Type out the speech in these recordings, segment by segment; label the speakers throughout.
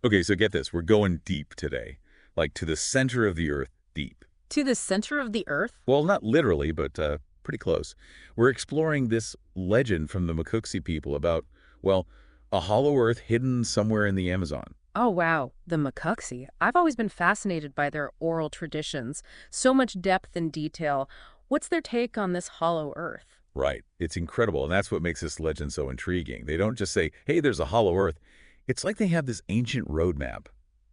Speaker 1: Okay, so get this. We're going deep today, like to the center of the Earth deep.
Speaker 2: To the center of the Earth?
Speaker 1: Well, not literally, but pretty close. We're exploring this legend from the Macuxi people about, well, a hollow Earth hidden somewhere in the Amazon.
Speaker 2: Oh, wow. The Macuxi. I've always been fascinated by their oral traditions. So much depth and detail. What's their take on this hollow Earth?
Speaker 1: Right. It's incredible, and that's what makes this legend so intriguing. They don't just say, hey, there's a hollow Earth. It's like they have this ancient roadmap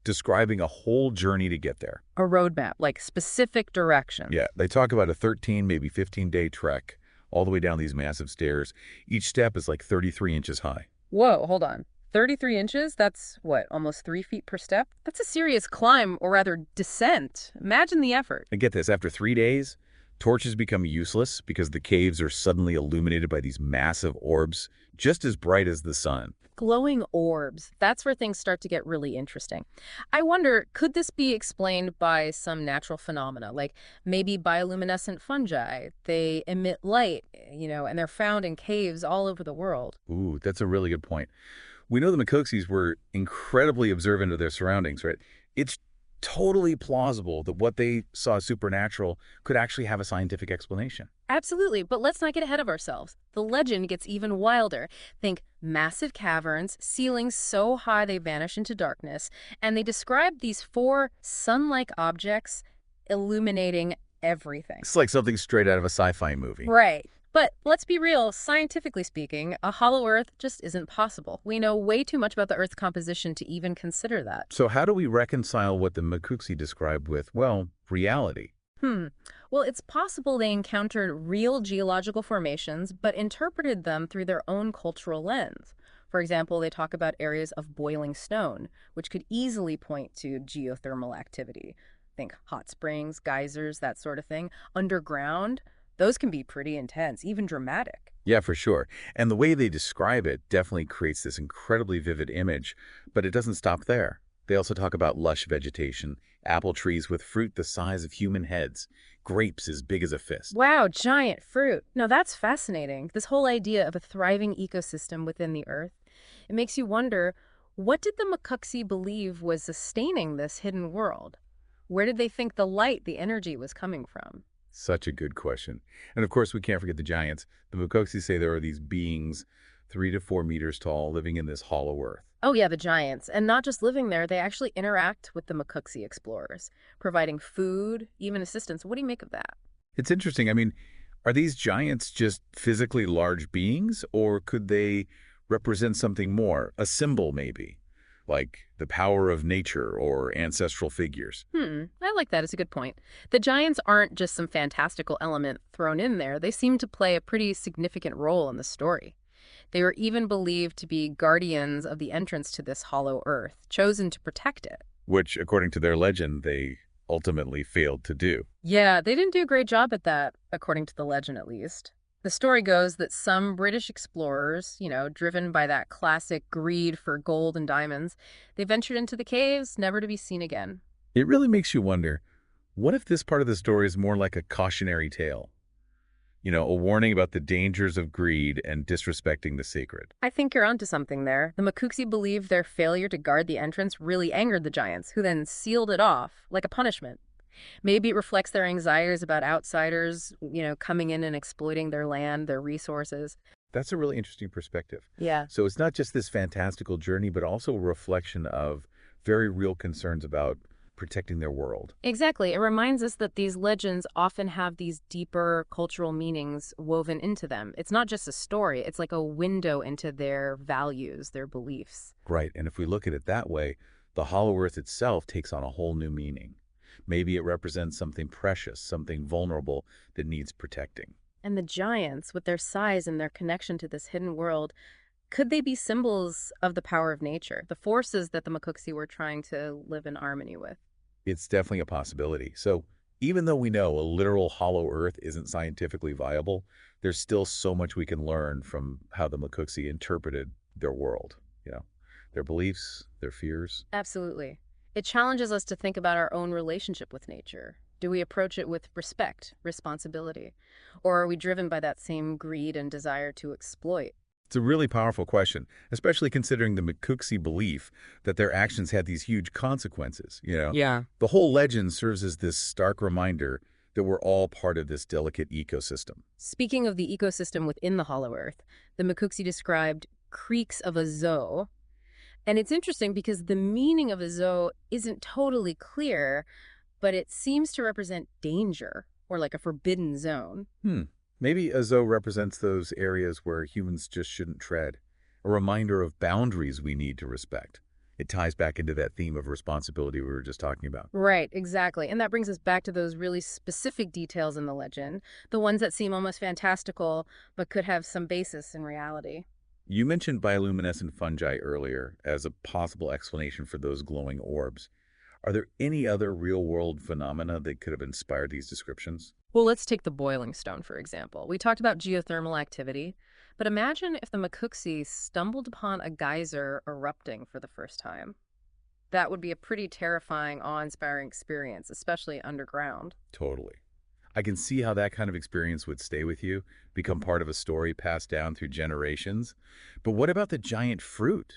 Speaker 1: describing a whole journey to get there.
Speaker 2: A roadmap, like specific directions.
Speaker 1: Yeah, they talk about a 13, maybe 15-day trek all the way down these massive stairs. Each step is like 33 inches high.
Speaker 2: Whoa, hold on. 33 inches? That's what, almost 3 feet per step? That's a serious climb, or rather descent. Imagine the effort.
Speaker 1: And get this, after 3 days, torches become useless because the caves are suddenly illuminated by these massive orbs, just as bright as the sun.
Speaker 2: Glowing orbs. That's where things start to get really interesting. I wonder, could this be explained by some natural phenomena, like maybe bioluminescent fungi? They emit light, and they're found in caves all over the world.
Speaker 1: Ooh, that's a really good point. We know the Macoxes were incredibly observant of their surroundings, right? It's totally plausible that what they saw as supernatural could actually have a scientific explanation.
Speaker 2: Absolutely, but let's not get ahead of ourselves. The legend gets even wilder. Think massive caverns, ceilings so high they vanish into darkness, and they describe these four sun-like objects illuminating everything.
Speaker 1: It's like something straight out of a sci-fi movie.
Speaker 2: Right. But let's be real, scientifically speaking, a hollow Earth just isn't possible. We know way too much about the Earth's composition to even consider that.
Speaker 1: So how do we reconcile what the Macuxi described with, well, reality?
Speaker 2: Hmm. Well, it's possible they encountered real geological formations, but interpreted them through their own cultural lens. For example, they talk about areas of boiling stone, which could easily point to geothermal activity. Think hot springs, geysers, that sort of thing. Underground, those can be pretty intense, even dramatic.
Speaker 1: Yeah, for sure. And the way they describe it definitely creates this incredibly vivid image, but it doesn't stop there. They also talk about lush vegetation, apple trees with fruit the size of human heads, grapes as big as a fist.
Speaker 2: Wow, giant fruit. Now that's fascinating. This whole idea of a thriving ecosystem within the Earth. It makes you wonder, what did the Macuxi believe was sustaining this hidden world? Where did they think the light, the energy was coming from?
Speaker 1: Such a good question. And of course, we can't forget the giants. The Mukoxi say there are these beings 3 to 4 meters tall living in this hollow earth.
Speaker 2: Oh yeah, the giants. And not just living there, they actually interact with the Macuxi explorers, providing food, even assistance. What do you make of that?
Speaker 1: It's interesting. I mean, are these giants just physically large beings, or could they represent something more? A symbol, maybe, like the power of nature or ancestral figures.
Speaker 2: I like that. It's a good point. The giants aren't just some fantastical element thrown in there. They seem to play a pretty significant role in the story. They were even believed to be guardians of the entrance to this hollow earth, chosen to protect it.
Speaker 1: Which, according to their legend, they ultimately failed to do.
Speaker 2: Yeah, they didn't do a great job at that, according to the legend at least. The story goes that some British explorers, driven by that classic greed for gold and diamonds, they ventured into the caves, never to be seen again.
Speaker 1: It really makes you wonder, what if this part of the story is more like a cautionary tale? A warning about the dangers of greed and disrespecting the sacred.
Speaker 2: I think you're onto something there. The Macuxi believed their failure to guard the entrance really angered the giants, who then sealed it off, like a punishment. Maybe it reflects their anxieties about outsiders, coming in and exploiting their land, their resources.
Speaker 1: That's a really interesting perspective.
Speaker 2: Yeah.
Speaker 1: So it's not just this fantastical journey, but also a reflection of very real concerns about protecting their world.
Speaker 2: Exactly. It reminds us that these legends often have these deeper cultural meanings woven into them. It's not just a story, it's like a window into their values, their beliefs.
Speaker 1: Right. And if we look at it that way, the hollow earth itself takes on a whole new meaning. Maybe it represents something precious, something vulnerable that needs protecting.
Speaker 2: And the giants, with their size and their connection to this hidden world, could they be symbols of the power of nature, the forces that the Macuxi were trying to live in harmony with?
Speaker 1: It's definitely a possibility. So even though we know a literal hollow earth isn't scientifically viable, there's still so much we can learn from how the Macuxi interpreted their world, their beliefs, their fears.
Speaker 2: Absolutely. It challenges us to think about our own relationship with nature. Do we approach it with respect, responsibility, or are we driven by that same greed and desire to exploit?
Speaker 1: It's a really powerful question, especially considering the Macuxi belief that their actions had these huge consequences.
Speaker 2: Yeah.
Speaker 1: The whole legend serves as this stark reminder that we're all part of this delicate ecosystem.
Speaker 2: Speaking of the ecosystem within the Hollow Earth, the Macuxi described creeks of a zoo. And it's interesting because the meaning of a zoo isn't totally clear, but it seems to represent danger or like a forbidden zone.
Speaker 1: Hmm. Maybe a zoo represents those areas where humans just shouldn't tread, a reminder of boundaries we need to respect. It ties back into that theme of responsibility we were just talking about.
Speaker 2: Right, exactly. And that brings us back to those really specific details in the legend, the ones that seem almost fantastical but could have some basis in reality.
Speaker 1: You mentioned bioluminescent fungi earlier as a possible explanation for those glowing orbs. Are there any other real-world phenomena that could have inspired these descriptions?
Speaker 2: Well, let's take the boiling stone, for example. We talked about geothermal activity, but imagine if the Macuxi stumbled upon a geyser erupting for the first time. That would be a pretty terrifying, awe-inspiring experience, especially underground.
Speaker 1: Totally. I can see how that kind of experience would stay with you, become part of a story passed down through generations. But what about the giant fruit?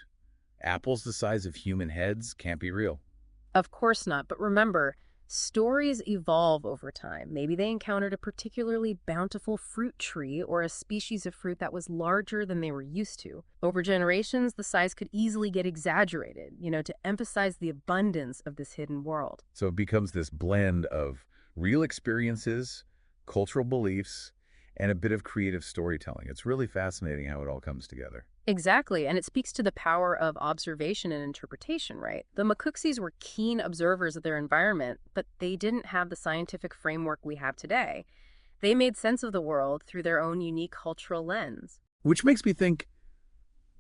Speaker 1: Apples the size of human heads can't be real.
Speaker 2: Of course not, but remember, stories evolve over time. Maybe they encountered a particularly bountiful fruit tree or a species of fruit that was larger than they were used to. Over generations, the size could easily get exaggerated, to emphasize the abundance of this hidden world.
Speaker 1: So it becomes this blend of real experiences, cultural beliefs, and a bit of creative storytelling. It's really fascinating how it all comes together.
Speaker 2: Exactly, and it speaks to the power of observation and interpretation, right? The Macuxis were keen observers of their environment, but they didn't have the scientific framework we have today. They made sense of the world through their own unique cultural lens.
Speaker 1: Which makes me think,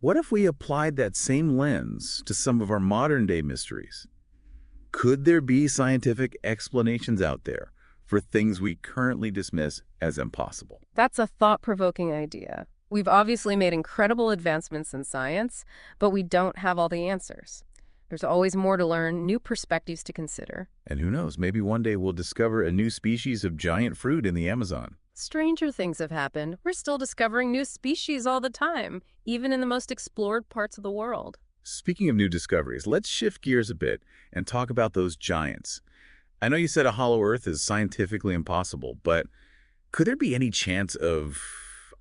Speaker 1: what if we applied that same lens to some of our modern day mysteries? Could there be scientific explanations out there for things we currently dismiss as impossible?
Speaker 2: That's a thought-provoking idea. We've obviously made incredible advancements in science, but we don't have all the answers. There's always more to learn, new perspectives to consider.
Speaker 1: And who knows, maybe one day we'll discover a new species of giant fruit in the Amazon.
Speaker 2: Stranger things have happened. We're still discovering new species all the time, even in the most explored parts of the world.
Speaker 1: Speaking of new discoveries, let's shift gears a bit and talk about those giants. I know you said a hollow Earth is scientifically impossible, but could there be any chance of,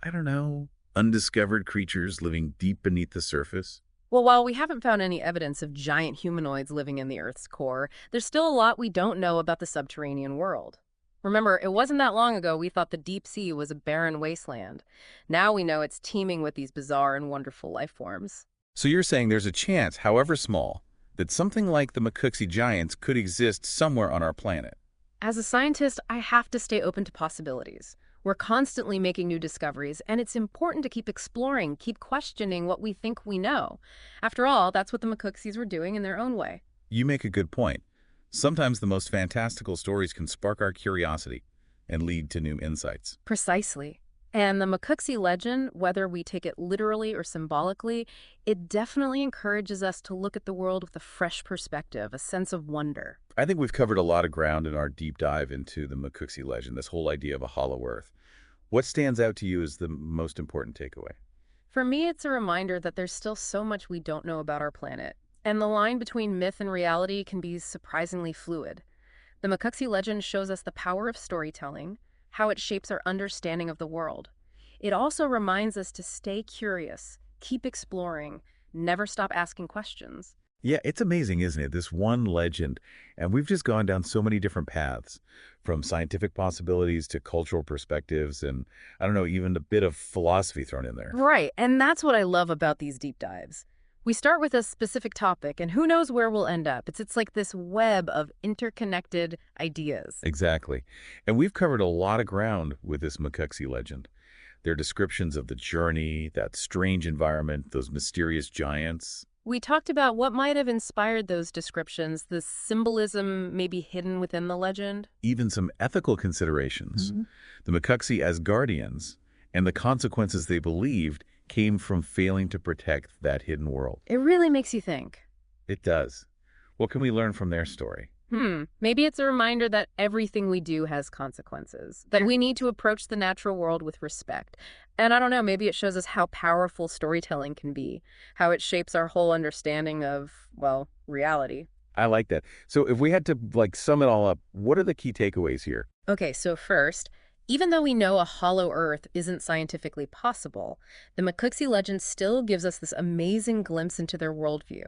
Speaker 1: I don't know, undiscovered creatures living deep beneath the surface?
Speaker 2: Well, while we haven't found any evidence of giant humanoids living in the Earth's core, there's still a lot we don't know about the subterranean world. Remember, it wasn't that long ago we thought the deep sea was a barren wasteland. Now we know it's teeming with these bizarre and wonderful life forms.
Speaker 1: So you're saying there's a chance, however small, that something like the Macuxi giants could exist somewhere on our planet.
Speaker 2: As a scientist, I have to stay open to possibilities. We're constantly making new discoveries, and it's important to keep exploring, keep questioning what we think we know. After all, that's what the Macuxis were doing in their own way.
Speaker 1: You make a good point. Sometimes the most fantastical stories can spark our curiosity and lead to new insights.
Speaker 2: Precisely. And the Macuxi legend, whether we take it literally or symbolically, it definitely encourages us to look at the world with a fresh perspective, a sense of wonder.
Speaker 1: I think we've covered a lot of ground in our deep dive into the Macuxi legend, this whole idea of a hollow Earth. What stands out to you as the most important takeaway?
Speaker 2: For me, it's a reminder that there's still so much we don't know about our planet, and the line between myth and reality can be surprisingly fluid. The Macuxi legend shows us the power of storytelling, how it shapes our understanding of the world. It also reminds us to stay curious, keep exploring, never stop asking questions.
Speaker 1: Yeah, it's amazing, isn't it? This one legend. And we've just gone down so many different paths, from scientific possibilities to cultural perspectives and, I don't know, even a bit of philosophy thrown in there.
Speaker 2: Right, and that's what I love about these deep dives. We start with a specific topic, and who knows where we'll end up. It's like this web of interconnected ideas.
Speaker 1: Exactly. And we've covered a lot of ground with this Macuxi legend. Their descriptions of the journey, that strange environment, those mysterious giants.
Speaker 2: We talked about what might have inspired those descriptions, the symbolism maybe hidden within the legend.
Speaker 1: Even some ethical considerations. The Macuxi as guardians and the consequences they believed came from failing to protect that hidden world.
Speaker 2: It really makes you think.
Speaker 1: It does. What can we learn from their story?
Speaker 2: Maybe it's a reminder that everything we do has consequences, that we need to approach the natural world with respect. And I don't know, maybe it shows us how powerful storytelling can be, how it shapes our whole understanding of, well, reality.
Speaker 1: I like that. So if we had to sum it all up, what are the key takeaways here?
Speaker 2: Okay, so first, even though we know a hollow Earth isn't scientifically possible, the Macuxi legend still gives us this amazing glimpse into their worldview,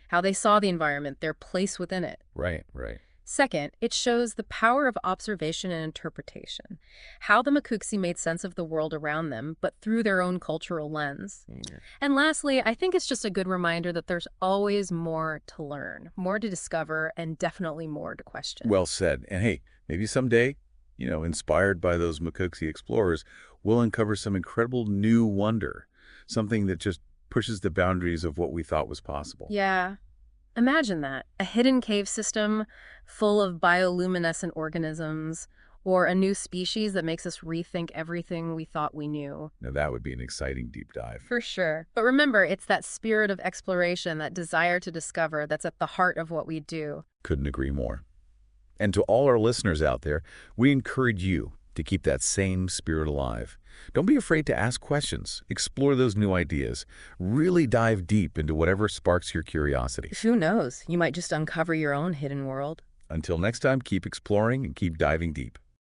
Speaker 2: how they saw the environment, their place within it.
Speaker 1: Right, right.
Speaker 2: Second, it shows the power of observation and interpretation, how the Macuxi made sense of the world around them, but through their own cultural lens.
Speaker 1: Yeah.
Speaker 2: And lastly, I think it's just a good reminder that there's always more to learn, more to discover, and definitely more to question.
Speaker 1: Well said. And hey, maybe someday, inspired by those Macuxi explorers, we'll uncover some incredible new wonder, something that just pushes the boundaries of what we thought was possible.
Speaker 2: Yeah, imagine that. A hidden cave system full of bioluminescent organisms, or a new species that makes us rethink everything we thought we knew.
Speaker 1: Now, that would be an exciting deep dive.
Speaker 2: For sure. But remember, it's that spirit of exploration, that desire to discover, that's at the heart of what we do.
Speaker 1: Couldn't agree more. And to all our listeners out there, we encourage you to keep that same spirit alive. Don't be afraid to ask questions, explore those new ideas, really dive deep into whatever sparks your curiosity.
Speaker 2: Who knows? You might just uncover your own hidden world.
Speaker 1: Until next time, keep exploring and keep diving deep.